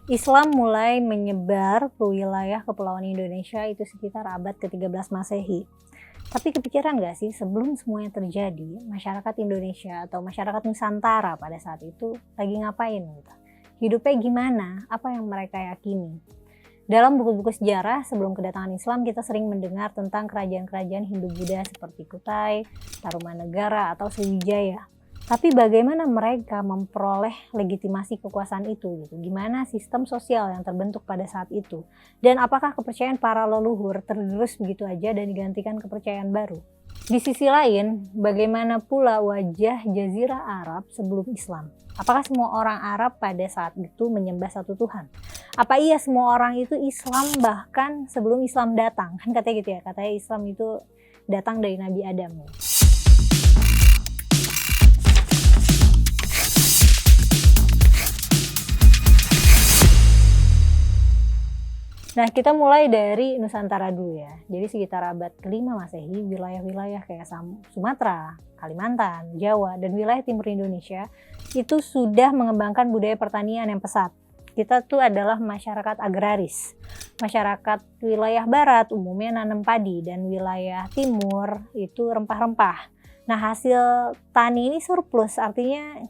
Islam mulai menyebar ke wilayah kepulauan Indonesia itu sekitar abad ke-13 Masehi. Tapi kepikiran nggak sih sebelum semuanya terjadi, masyarakat Indonesia atau masyarakat Nusantara pada saat itu lagi ngapain gitu? Hidupnya gimana? Apa yang mereka yakini? Dalam buku-buku sejarah sebelum kedatangan Islam kita sering mendengar tentang kerajaan-kerajaan Hindu-Buddha seperti Kutai, Tarumanegara, atau Sriwijaya. Tapi bagaimana mereka memperoleh legitimasi kekuasaan itu gitu? Gimana sistem sosial yang terbentuk pada saat itu? Dan apakah kepercayaan para leluhur tergerus begitu aja dan digantikan kepercayaan baru? Di sisi lain, bagaimana pula wajah Jazirah Arab sebelum Islam? Apakah semua orang Arab pada saat itu menyembah satu Tuhan? Apa iya semua orang itu Islam bahkan sebelum Islam datang? Kan katanya gitu ya, katanya Islam itu datang dari Nabi Adam. Nah, kita mulai dari Nusantara dulu ya. Jadi sekitar abad ke-5 Masehi, wilayah-wilayah kayak Sumatera, Kalimantan, Jawa, dan wilayah timur Indonesia itu sudah mengembangkan budaya pertanian yang pesat. Kita tuh adalah masyarakat agraris. Masyarakat wilayah barat umumnya nanam padi dan wilayah timur itu rempah-rempah. Nah, hasil tani ini surplus, artinya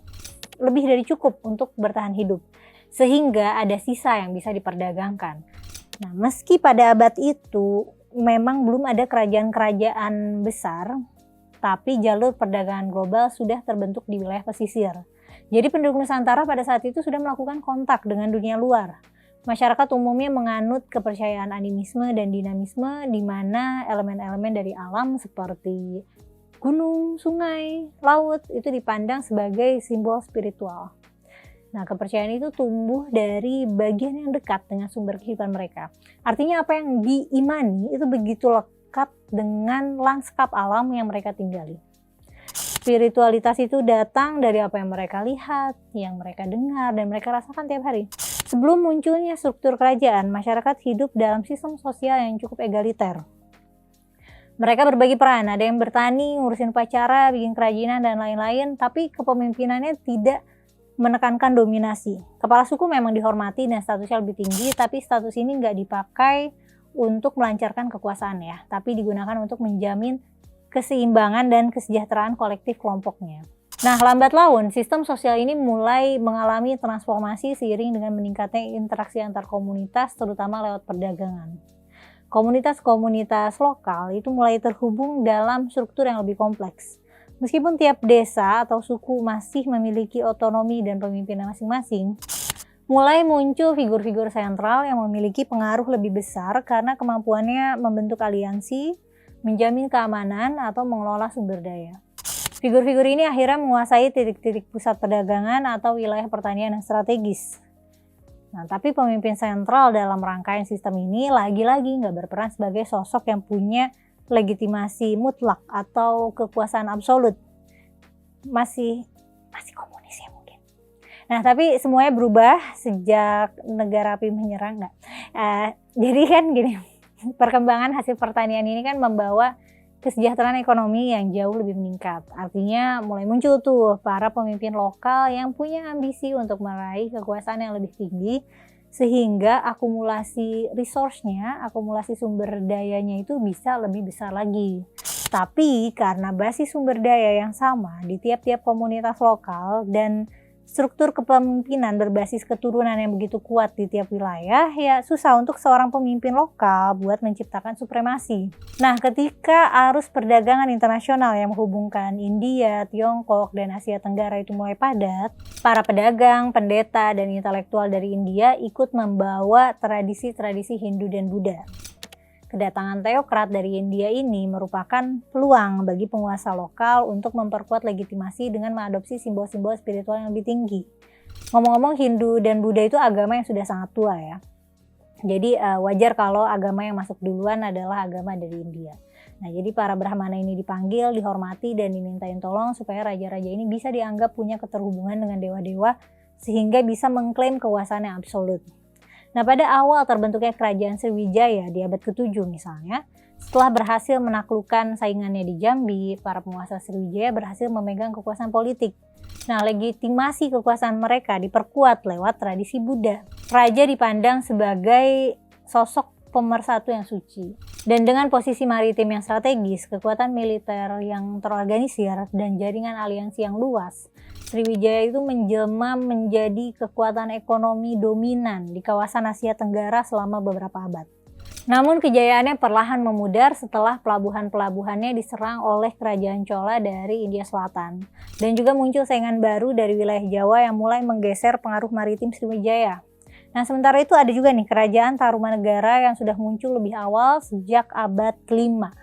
lebih dari cukup untuk bertahan hidup. Sehingga ada sisa yang bisa diperdagangkan. Nah, meski pada abad itu memang belum ada kerajaan-kerajaan besar, tapi jalur perdagangan global sudah terbentuk di wilayah pesisir. Jadi penduduk Nusantara pada saat itu sudah melakukan kontak dengan dunia luar. Masyarakat umumnya menganut kepercayaan animisme dan dinamisme di mana elemen-elemen dari alam seperti gunung, sungai, laut itu dipandang sebagai simbol spiritual. Nah, kepercayaan itu tumbuh dari bagian yang dekat dengan sumber kehidupan mereka. Artinya apa yang diimani itu begitu lekat dengan lanskap alam yang mereka tinggali. Spiritualitas itu datang dari apa yang mereka lihat, yang mereka dengar, dan mereka rasakan tiap hari. Sebelum munculnya struktur kerajaan, masyarakat hidup dalam sistem sosial yang cukup egaliter. Mereka berbagi peran, ada yang bertani, ngurusin upacara, bikin kerajinan, dan lain-lain, tapi kepemimpinannya tidak menekankan dominasi. Kepala suku memang dihormati dan statusnya lebih tinggi, tapi status ini nggak dipakai untuk melancarkan kekuasaan ya, tapi digunakan untuk menjamin keseimbangan dan kesejahteraan kolektif kelompoknya. Nah, lambat laun, sistem sosial ini mulai mengalami transformasi seiring dengan meningkatnya interaksi antar komunitas, terutama lewat perdagangan. Komunitas-komunitas lokal itu mulai terhubung dalam struktur yang lebih kompleks. Meskipun tiap desa atau suku masih memiliki otonomi dan pemimpinan masing-masing, mulai muncul figur-figur sentral yang memiliki pengaruh lebih besar karena kemampuannya membentuk aliansi, menjamin keamanan, atau mengelola sumber daya. Figur-figur ini akhirnya menguasai titik-titik pusat perdagangan atau wilayah pertanian yang strategis. Nah, tapi pemimpin sentral dalam rangkaian sistem ini lagi-lagi nggak berperan sebagai sosok yang punya legitimasi mutlak atau kekuasaan absolut. Masih komunis ya mungkin. Nah, tapi semuanya berubah sejak negara api menyerang nggak? Jadi kan gini, perkembangan hasil pertanian ini kan membawa kesejahteraan ekonomi yang jauh lebih meningkat. Artinya mulai muncul tuh para pemimpin lokal yang punya ambisi untuk meraih kekuasaan yang lebih tinggi, sehingga akumulasi resource-nya, akumulasi sumber dayanya itu bisa lebih besar lagi. Tapi karena basis sumber daya yang sama di tiap-tiap komunitas lokal dan struktur kepemimpinan berbasis keturunan yang begitu kuat di tiap wilayah, ya susah untuk seorang pemimpin lokal buat menciptakan supremasi. Nah, ketika arus perdagangan internasional yang menghubungkan India, Tiongkok, dan Asia Tenggara itu mulai padat, para pedagang, pendeta, dan intelektual dari India ikut membawa tradisi-tradisi Hindu dan Buddha. Kedatangan teokrat dari India ini merupakan peluang bagi penguasa lokal untuk memperkuat legitimasi dengan mengadopsi simbol-simbol spiritual yang lebih tinggi. Ngomong-ngomong, Hindu dan Buddha itu agama yang sudah sangat tua ya. Jadi wajar kalau agama yang masuk duluan adalah agama dari India. Nah, jadi para Brahmana ini dipanggil, dihormati, dan dimintain tolong supaya raja-raja ini bisa dianggap punya keterhubungan dengan dewa-dewa sehingga bisa mengklaim kekuasaan yang absolut. Nah, pada awal terbentuknya kerajaan Sriwijaya di abad ke-7 misalnya, setelah berhasil menaklukkan saingannya di Jambi, para penguasa Sriwijaya berhasil memegang kekuasaan politik. Nah, legitimasi kekuasaan mereka diperkuat lewat tradisi Buddha. Raja dipandang sebagai sosok pemersatu yang suci. Dan dengan posisi maritim yang strategis, kekuatan militer yang terorganisir, dan jaringan aliansi yang luas, Sriwijaya itu menjelma menjadi kekuatan ekonomi dominan di kawasan Asia Tenggara selama beberapa abad. Namun kejayaannya perlahan memudar setelah pelabuhan-pelabuhannya diserang oleh kerajaan Chola dari India Selatan. Dan juga muncul saingan baru dari wilayah Jawa yang mulai menggeser pengaruh maritim Sriwijaya. Nah, sementara itu ada juga nih kerajaan Tarumanegara yang sudah muncul lebih awal sejak abad ke-5.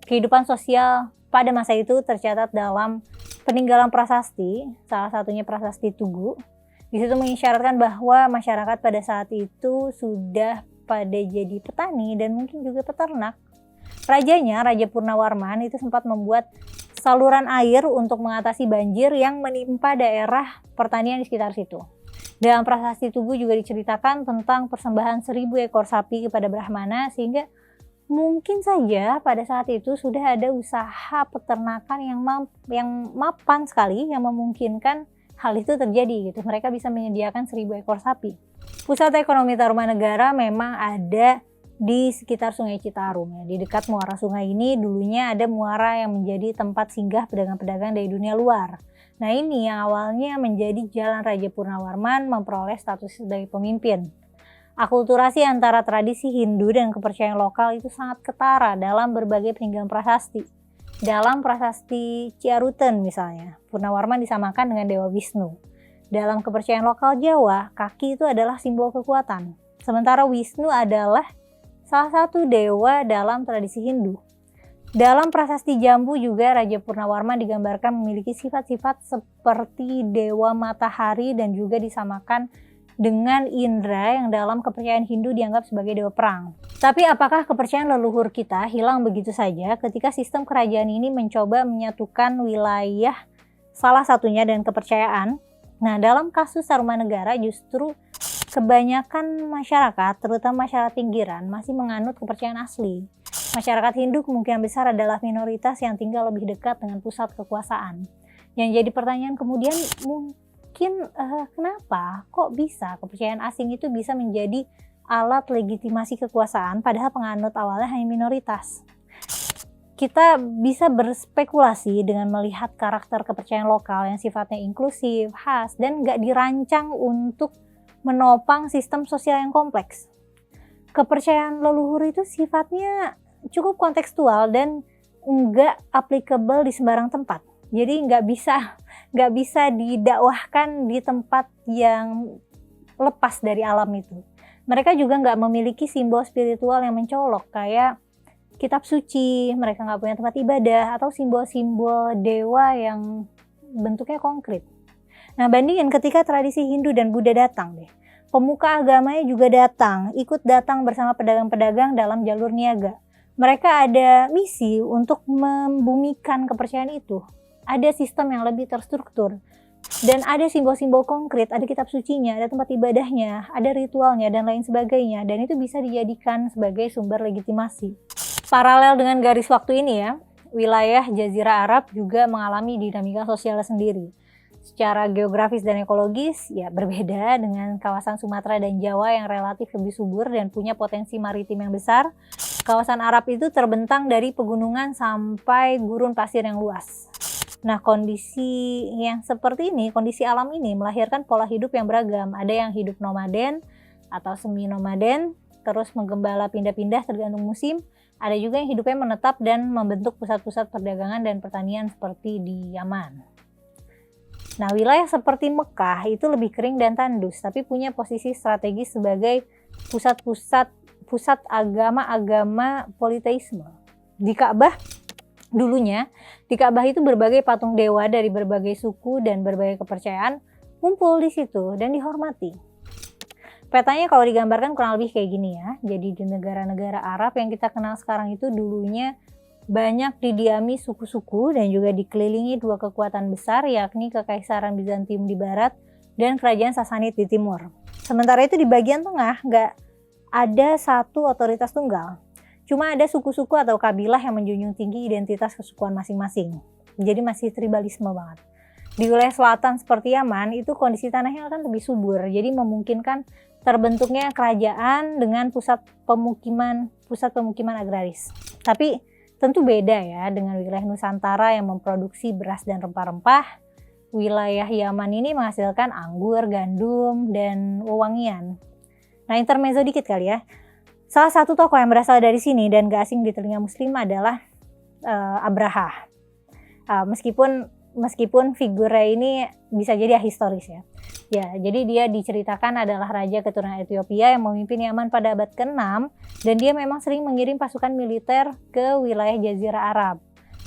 Kehidupan sosial pada masa itu tercatat dalam peninggalan prasasti, salah satunya prasasti Tugu. Di situ mengisyaratkan bahwa masyarakat pada saat itu sudah pada jadi petani dan mungkin juga peternak. Rajanya, Raja Purnawarman, itu sempat membuat saluran air untuk mengatasi banjir yang menimpa daerah pertanian di sekitar situ. Dalam prasasti Tugu juga diceritakan tentang persembahan 1.000 ekor sapi kepada Brahmana, sehingga mungkin saja pada saat itu sudah ada usaha peternakan yang mapan sekali, yang memungkinkan hal itu terjadi gitu. Mereka bisa menyediakan 1.000 ekor sapi. Pusat ekonomi Tarumanegara memang ada di sekitar Sungai Citarum ya. Di dekat muara sungai ini dulunya ada muara yang menjadi tempat singgah pedagang-pedagang dari dunia luar. Nah, ini yang awalnya menjadi jalan Raja Purnawarman memperoleh status sebagai pemimpin. Akulturasi antara tradisi Hindu dan kepercayaan lokal itu sangat ketara dalam berbagai peninggalan prasasti. Dalam prasasti Ciaruten misalnya, Purnawarman disamakan dengan Dewa Wisnu. Dalam kepercayaan lokal Jawa, kaki itu adalah simbol kekuatan. Sementara Wisnu adalah salah satu dewa dalam tradisi Hindu. Dalam prasasti Jambu juga Raja Purnawarman digambarkan memiliki sifat-sifat seperti dewa matahari dan juga disamakan dengan Indra yang dalam kepercayaan Hindu dianggap sebagai dewa perang. Tapi apakah kepercayaan leluhur kita hilang begitu saja ketika sistem kerajaan ini mencoba menyatukan wilayah salah satunya dan kepercayaan? Nah, dalam kasus Tarumanegara justru kebanyakan masyarakat, terutama masyarakat pinggiran, masih menganut kepercayaan asli. Masyarakat Hindu kemungkinan besar adalah minoritas yang tinggal lebih dekat dengan pusat kekuasaan. Yang jadi pertanyaan kemudian mungkin kenapa kok bisa kepercayaan asing itu bisa menjadi alat legitimasi kekuasaan padahal penganut awalnya hanya minoritas? Kita bisa berspekulasi dengan melihat karakter kepercayaan lokal yang sifatnya inklusif, khas, dan nggak dirancang untuk menopang sistem sosial yang kompleks. Kepercayaan leluhur itu sifatnya cukup kontekstual dan nggak applicable di sembarang tempat. Jadi nggak bisa didakwahkan di tempat yang lepas dari alam itu. Mereka juga nggak memiliki simbol spiritual yang mencolok kayak kitab suci, mereka nggak punya tempat ibadah, atau simbol-simbol dewa yang bentuknya konkret. Nah, bandingin ketika tradisi Hindu dan Buddha datang deh. Pemuka agamanya juga ikut datang bersama pedagang-pedagang dalam jalur niaga. Mereka ada misi untuk membumikan kepercayaan itu. Ada sistem yang lebih terstruktur. Dan ada simbol-simbol konkret, ada kitab sucinya, ada tempat ibadahnya, ada ritualnya, dan lain sebagainya. Dan itu bisa dijadikan sebagai sumber legitimasi. Paralel dengan garis waktu ini ya, wilayah Jazirah Arab juga mengalami dinamika sosialnya sendiri. Secara geografis dan ekologis ya berbeda dengan kawasan Sumatera dan Jawa yang relatif lebih subur dan punya potensi maritim yang besar. Kawasan Arab itu terbentang dari pegunungan sampai gurun pasir yang luas. Nah, kondisi yang seperti ini, kondisi alam ini melahirkan pola hidup yang beragam. Ada yang hidup nomaden atau semi nomaden, terus menggembala pindah-pindah tergantung musim. Ada juga yang hidupnya menetap dan membentuk pusat-pusat perdagangan dan pertanian seperti di Yaman. Nah, wilayah seperti Mekah itu lebih kering dan tandus, tapi punya posisi strategis sebagai pusat agama-agama politeisme. Di Ka'bah itu berbagai patung dewa dari berbagai suku dan berbagai kepercayaan kumpul di situ dan dihormati. Petanya kalau digambarkan kurang lebih kayak gini ya. Jadi di negara-negara Arab yang kita kenal sekarang itu dulunya banyak didiami suku-suku dan juga dikelilingi dua kekuatan besar, yakni Kekaisaran Bizantium di barat dan Kerajaan Sasanid di timur. Sementara itu di bagian tengah nggak ada satu otoritas tunggal. Cuma ada suku-suku atau kabilah yang menjunjung tinggi identitas kesukuan masing-masing. Jadi masih tribalisme banget. Di wilayah selatan seperti Yaman itu kondisi tanahnya akan lebih subur, jadi memungkinkan terbentuknya kerajaan dengan pusat pemukiman agraris. Tapi tentu beda ya dengan wilayah Nusantara yang memproduksi beras dan rempah-rempah. Wilayah Yaman ini menghasilkan anggur, gandum, dan wewangian. Nah, intermezzo dikit kali ya. Salah satu tokoh yang berasal dari sini dan gak asing di telinga muslim adalah Abraha. Meskipun figurnya ini bisa jadi ahistoris ya. Ya, jadi dia diceritakan adalah raja keturunan Ethiopia yang memimpin Yaman pada abad ke-6 dan dia memang sering mengirim pasukan militer ke wilayah Jazirah Arab.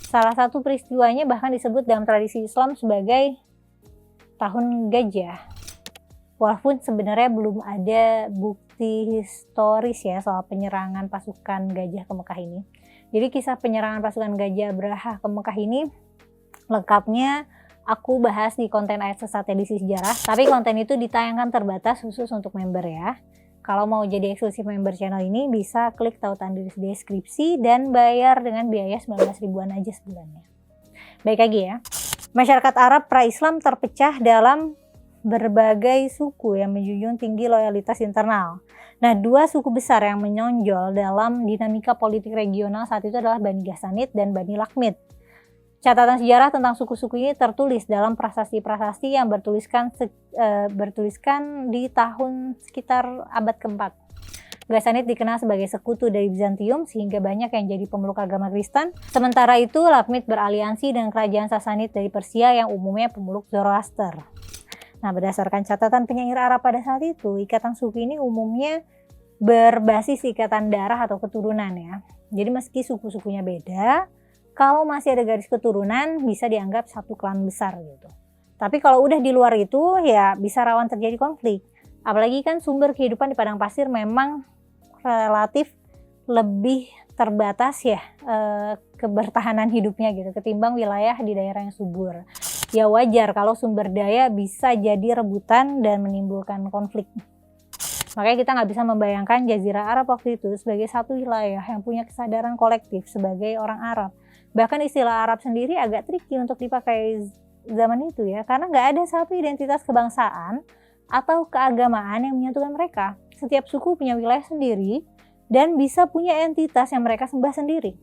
Salah satu peristiwanya bahkan disebut dalam tradisi Islam sebagai tahun gajah. Walaupun sebenarnya belum ada bukti historis ya soal penyerangan pasukan gajah ke Mekah ini. Jadi kisah penyerangan pasukan gajah Abraha ke Mekah ini lengkapnya aku bahas di konten ayat sesat edisi sejarah, tapi konten itu ditayangkan terbatas khusus untuk member ya. Kalau mau jadi eksklusif member channel ini bisa klik tautan di deskripsi dan bayar dengan biaya 19 ribuan aja sebulannya. Baik lagi ya, masyarakat Arab pra-Islam terpecah dalam berbagai suku yang menjunjung tinggi loyalitas internal. Nah, dua suku besar yang menonjol dalam dinamika politik regional saat itu adalah Bani Ghassanid dan Bani Lakhmid. Catatan sejarah tentang suku-suku ini tertulis dalam prasasti-prasasti yang bertuliskan di tahun sekitar abad ke-4. Ghassanid dikenal sebagai sekutu dari Bizantium sehingga banyak yang jadi pemeluk agama Kristen. Sementara itu Lakhmid beraliansi dengan kerajaan Sassanid dari Persia yang umumnya pemeluk Zoroaster. Nah, berdasarkan catatan penyair Arab pada saat itu, ikatan suku ini umumnya berbasis ikatan darah atau keturunan ya. Jadi meski suku-sukunya beda, kalau masih ada garis keturunan bisa dianggap satu klan besar gitu. Tapi kalau udah di luar itu ya bisa rawan terjadi konflik. Apalagi kan sumber kehidupan di padang pasir memang relatif lebih terbatas ya kebertahanan hidupnya gitu ketimbang wilayah di daerah yang subur. Ya wajar kalau sumber daya bisa jadi rebutan dan menimbulkan konflik. Makanya kita nggak bisa membayangkan Jazirah Arab waktu itu sebagai satu wilayah yang punya kesadaran kolektif sebagai orang Arab. Bahkan istilah Arab sendiri agak tricky untuk dipakai zaman itu ya, karena nggak ada satu identitas kebangsaan atau keagamaan yang menyatukan mereka. Setiap suku punya wilayah sendiri dan bisa punya entitas yang mereka sembah sendiri.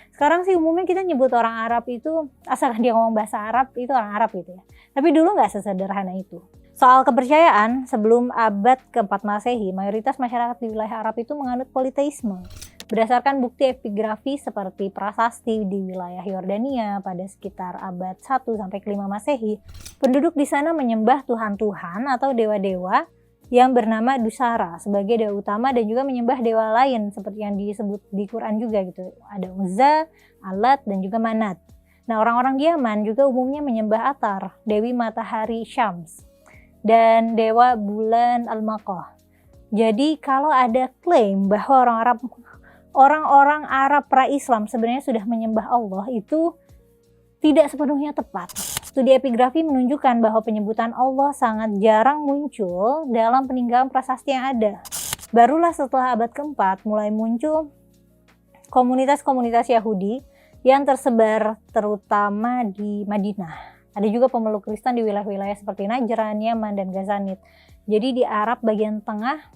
Sekarang sih umumnya kita nyebut orang Arab itu, asalkan dia ngomong bahasa Arab, itu orang Arab gitu ya. Tapi dulu nggak sesederhana itu. Soal kepercayaan, sebelum abad ke-4 Masehi, mayoritas masyarakat di wilayah Arab itu menganut politeisme. Berdasarkan bukti epigrafi seperti prasasti di wilayah Yordania pada sekitar abad 1 sampai ke-5 Masehi, penduduk di sana menyembah tuhan-tuhan atau dewa-dewa yang bernama Dusara sebagai dewa utama dan juga menyembah dewa lain seperti yang disebut di Quran juga gitu. Ada Uzza, Alat, dan juga Manat. Nah, orang-orang di Yaman juga umumnya menyembah Atar, dewi matahari Syams, dan dewa bulan Al-Maqah. Jadi kalau ada klaim bahwa orang-orang Arab pra-Islam sebenarnya sudah menyembah Allah, itu tidak sepenuhnya tepat. Studi epigrafi menunjukkan bahwa penyebutan Allah sangat jarang muncul dalam peninggalan prasasti yang ada. Barulah setelah abad ke-4 mulai muncul komunitas-komunitas Yahudi yang tersebar terutama di Madinah. Ada juga pemeluk Kristen di wilayah-wilayah seperti Najran, Yaman, dan Ghassanid. Jadi di Arab bagian tengah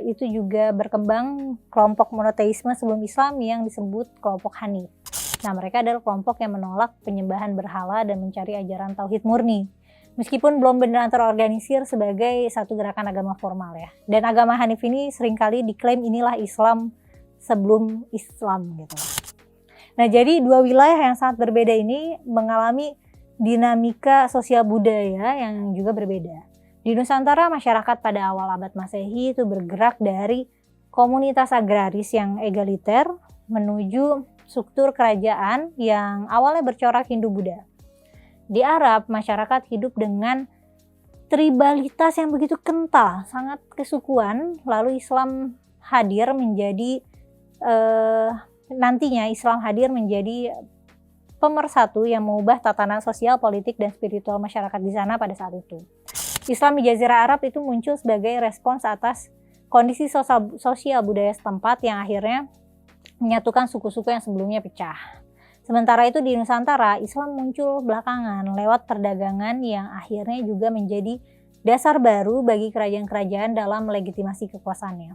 itu juga berkembang kelompok monoteisme sebelum Islam yang disebut kelompok Hanif. Nah, mereka adalah kelompok yang menolak penyembahan berhala dan mencari ajaran tauhid murni. Meskipun belum benar terorganisir sebagai satu gerakan agama formal ya. Dan agama Hanif ini seringkali diklaim inilah Islam sebelum Islam gitu. Nah, jadi dua wilayah yang sangat berbeda ini mengalami dinamika sosial budaya yang juga berbeda. Di Nusantara, masyarakat pada awal abad Masehi itu bergerak dari komunitas agraris yang egaliter menuju struktur kerajaan yang awalnya bercorak Hindu-Buddha. Di Arab, masyarakat hidup dengan tribalitas yang begitu kental, sangat kesukuan, lalu Islam hadir menjadi nantinya Islam hadir menjadi pemersatu yang mengubah tatanan sosial, politik, dan spiritual masyarakat di sana pada saat itu. Islam di Jazirah Arab itu muncul sebagai respons atas kondisi sosial budaya setempat yang akhirnya menyatukan suku-suku yang sebelumnya pecah. Sementara itu di Nusantara, Islam muncul belakangan lewat perdagangan yang akhirnya juga menjadi dasar baru bagi kerajaan-kerajaan dalam legitimasi kekuasaannya.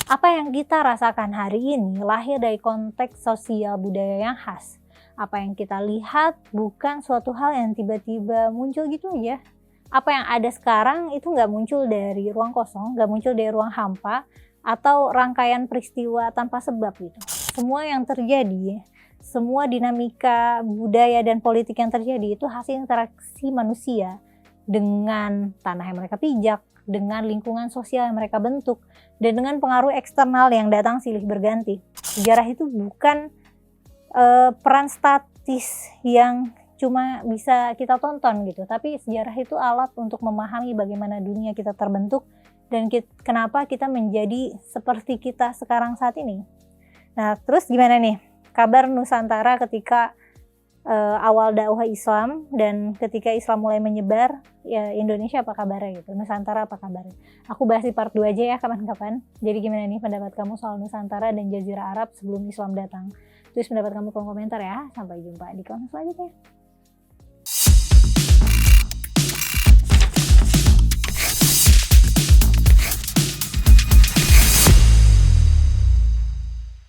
Apa yang kita rasakan hari ini lahir dari konteks sosial budaya yang khas. Apa yang kita lihat bukan suatu hal yang tiba-tiba muncul gitu aja. Apa yang ada sekarang itu nggak muncul dari ruang kosong, nggak muncul dari ruang hampa, atau rangkaian peristiwa tanpa sebab gitu. Semua yang terjadi, semua dinamika budaya dan politik yang terjadi itu hasil interaksi manusia dengan tanah yang mereka pijak, dengan lingkungan sosial yang mereka bentuk, dan dengan pengaruh eksternal yang datang silih berganti. Sejarah itu bukan peran statis yang cuma bisa kita tonton gitu, tapi sejarah itu alat untuk memahami bagaimana dunia kita terbentuk dan kenapa kita menjadi seperti kita sekarang saat ini. Nah, terus gimana nih kabar Nusantara ketika awal dakwah Islam dan ketika Islam mulai menyebar, ya Indonesia apa kabarnya gitu, Nusantara apa kabarnya. Aku bahas di part 2 aja ya kapan-kapan. Jadi gimana nih pendapat kamu soal Nusantara dan Jazirah Arab sebelum Islam datang? Tulis pendapat kamu kolom komentar ya. Sampai jumpa di konten selanjutnya.